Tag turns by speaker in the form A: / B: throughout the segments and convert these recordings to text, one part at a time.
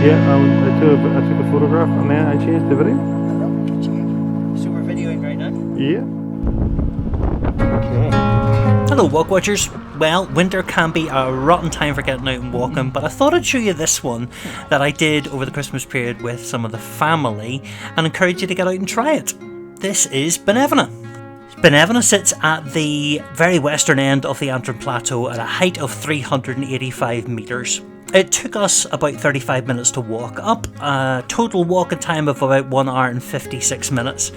A: Yeah, I took a photograph and then I changed the video.
B: So we're videoing right now?
A: Yeah.
B: Okay. Hello Walkwatchers. Well, winter can be a rotten time for getting out and walking, but I thought I'd show you this one that I did over the Christmas period with some of the family and encourage you to get out and try it. This is Benevenagh. Benevenagh sits at the very western end of the Antrim Plateau at a height of 385 metres. It took us about 35 minutes to walk up, a total walking time of about 1 hour and 56 minutes.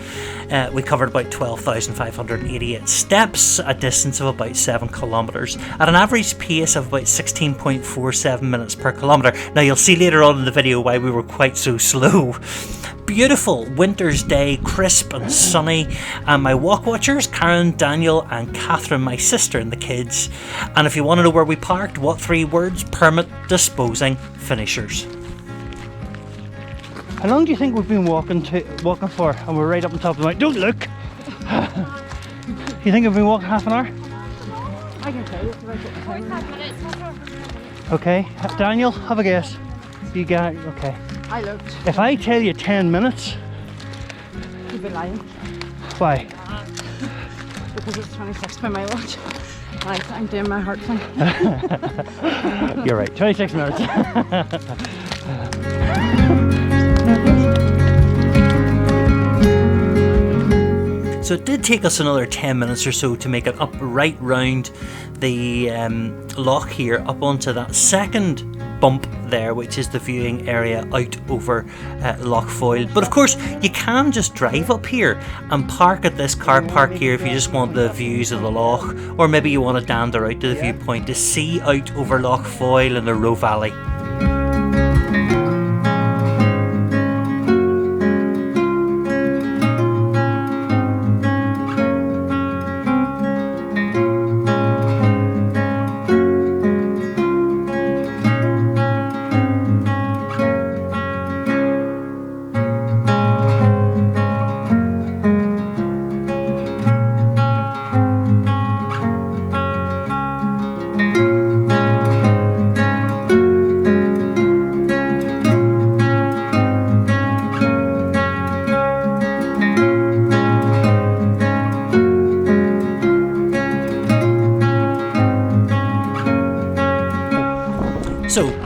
B: We covered about 12,588 steps, a distance of about 7 kilometres, at an average pace of about 16.47 minutes per kilometre. Now you'll see later on in the video why we were quite so slow. Beautiful winter's day, crisp and sunny, and my Walkwatchers, Karen, Daniel and Catherine, my sister and the kids. And if you want to know where we parked, what 3 words? Permit disposing finishers.
A: How long do you think we've been walking for? And we're right up on top of the mountain. Don't look! You think we've been walking half an hour?
C: I can tell you, it's about 45 minutes.
A: Okay, Daniel, have a guess. You got it? Okay.
C: I looked.
A: If I tell you 10 minutes...
C: You'd be lying.
A: Why?
C: Because it's 26 by my watch. Right, I'm doing my heart thing.
A: You're right, 26 minutes.
B: So it did take us another 10 minutes or so to make it up right round the loch here, up onto that second bump there, which is the viewing area out over Lough Foyle. But of course you can just drive up here and park at this car park here if you just want the views of the loch, or maybe you want to dander out to the viewpoint to see out over Lough Foyle and the Roe Valley.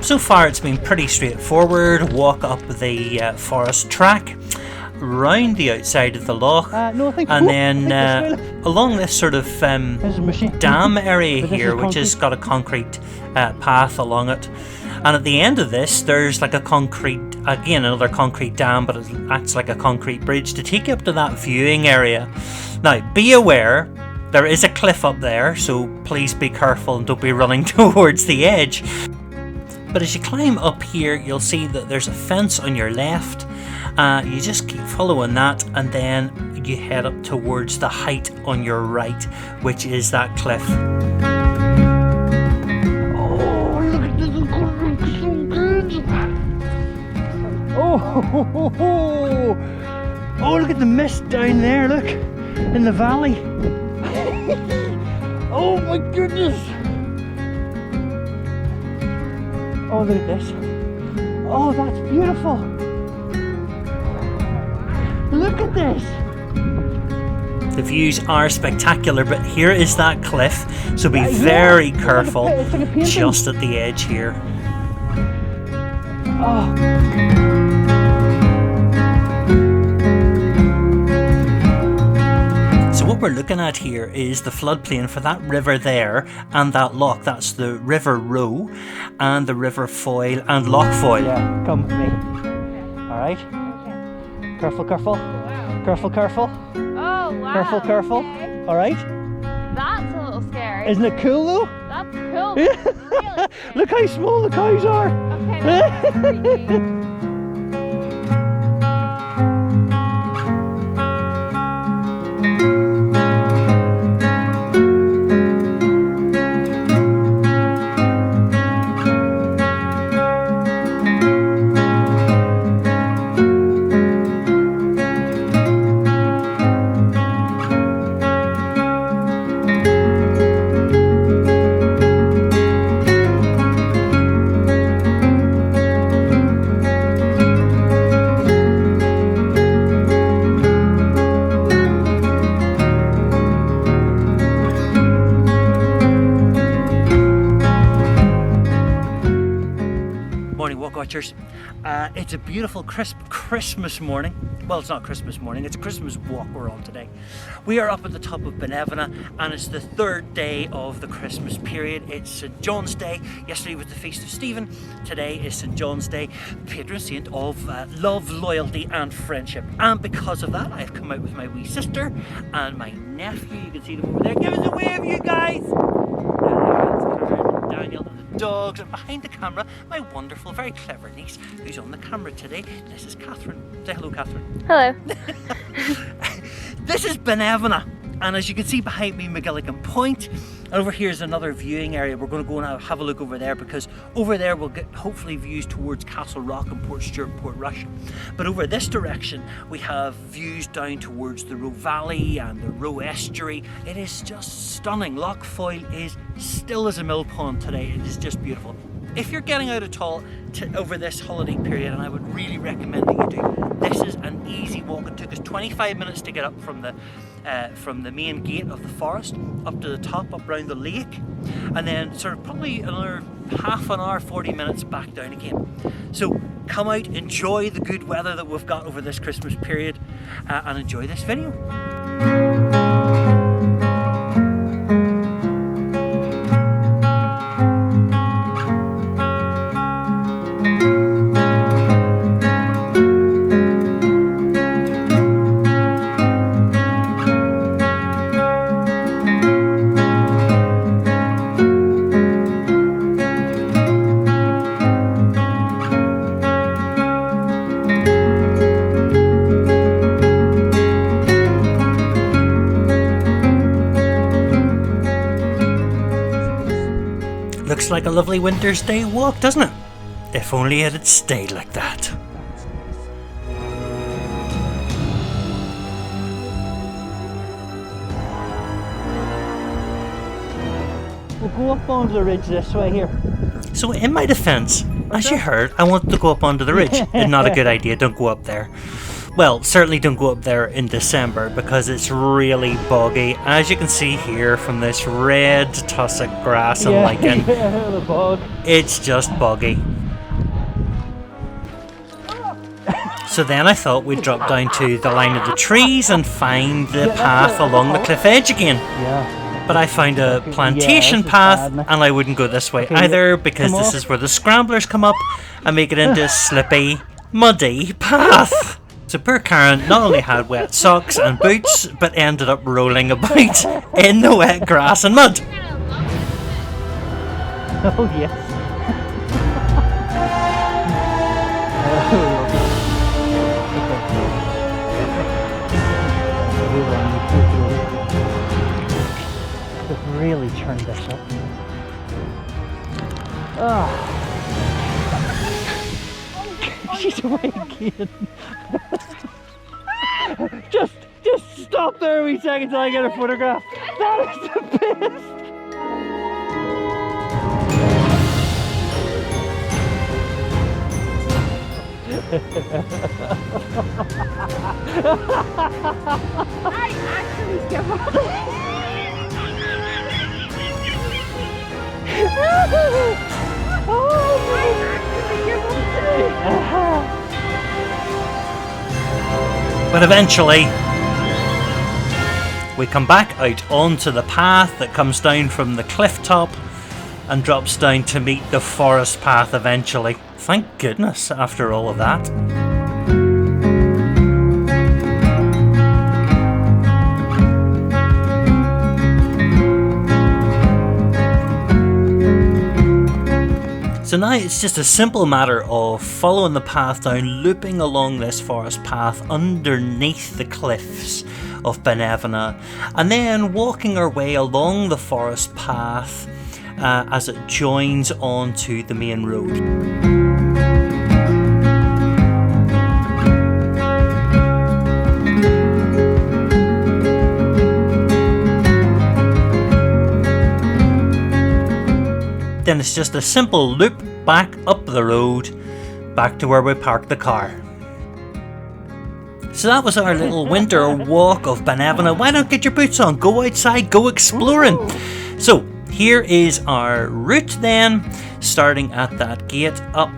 B: So far it's been pretty straightforward. Walk up the forest track, round the outside of the loch, and then along this sort of dam area here, which has got a concrete path along it. And at the end of this, there's like a another concrete dam, but it acts like a concrete bridge to take you up to that viewing area. Now, be aware, there is a cliff up there, so please be careful and don't be running towards the edge. But as you climb up here, you'll see that there's a fence on your left. You just keep following that, and then you head up towards the height on your right, which is that cliff.
A: Oh, look at this, it's so good! Oh, look at the mist down there, look, in the valley. Oh my goodness! Oh, look at this. Oh, that's beautiful. Look at this.
B: The views are spectacular, but here is that cliff, so be very careful just at the edge here.
A: Oh.
B: So what we're looking at here is the floodplain for that river there and that loch. That's the River Roe and the River Foyle and Lough Foyle.
A: Yeah, come with me. Alright. Okay. Careful, careful. Wow. Careful, careful.
C: Oh, wow.
A: Careful, careful.
C: Okay.
A: Alright.
C: That's a little scary.
A: Isn't it cool though?
C: That's cool. Really
A: Look how small the cows are.
C: Okay, that's creepy.
A: Walkwatchers. It's a beautiful crisp Christmas morning. Well, it's not Christmas morning, it's a Christmas walk we're on today. We are up at the top of Benevenagh, and it's the third day of the Christmas period. It's St. John's Day. Yesterday was the Feast of Stephen. Today is St. John's Day, patron saint of love, loyalty and friendship. And because of that, I've come out with my wee sister and my nephew. You can see them over there. Give us a wave, you guys! Daniel and the dogs, and behind the camera, my wonderful, very clever niece who's on the camera today. This is Catherine. Say hello, Catherine.
D: Hello.
A: This is Binevenagh, and as you can see behind me, McGilligan Point. And over here is another viewing area. We're going to go and have a look over there, because over there we'll get hopefully views towards Castle Rock and Port Stewart and Port Rush. But over this direction we have views down towards the Roe Valley and the Roe Estuary. It is just stunning. Lough Foyle is still as a mill pond today. It is just beautiful. If you're getting out at all over this holiday period, and I would really recommend that you do, this is an easy walk. It took us 25 minutes to get up from the main gate of the forest up to the top, up round the lake, and then sort of probably another half an hour, 40 minutes back down again. So come out, enjoy the good weather that we've got over this Christmas period, and enjoy this video. Looks like a lovely winter's day walk, doesn't it? If only it had stayed like that. We'll go up onto the ridge this way here. So in my defence, as you heard, I wanted to go up onto the ridge. It's not a good idea, don't go up there. Well, certainly don't go up there in December, because it's really boggy. As you can see here from this red tussock grass and lichen,
B: the bog.
A: It's just boggy. So then I thought we'd drop down to the line of the trees and find the path along the cliff edge again.
B: Yeah.
A: But I found a plantation path, and I wouldn't go this way either, because this is where the scramblers come up and make it into a slippy, muddy path. So poor Karen not only had wet socks and boots, but ended up rolling about in the wet grass and mud.
B: Oh yes. Could really turn this up. Oh. She's away again. Just stop there a wee second till I get a photograph. That is the best.
C: I actually give up.
A: But eventually, we come back out onto the path that comes down from the cliff top and drops down to meet the forest path eventually. Thank goodness, after all of that. So now it's just a simple matter of following the path down, looping along this forest path underneath the cliffs of Benevenagh, and then walking our way along the forest path as it joins onto the main road. Then it's just a simple loop back up the road, back to where we parked the car. So that was our little winter walk of Benevenagh. Why not get your boots on? Go outside, go exploring. So here is our route then, starting at that gate up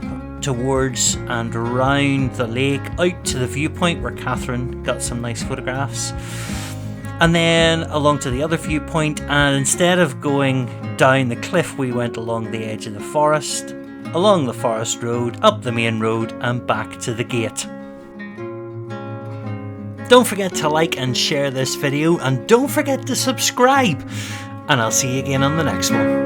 B: towards and around the lake, out to the viewpoint where Catherine got some nice photographs. And then along to the other viewpoint, and instead of going down the cliff, we went along the edge of the forest, along the forest road, up the main road, and back to the gate. Don't forget to like and share this video, and don't forget to subscribe, and I'll see you again on the next one.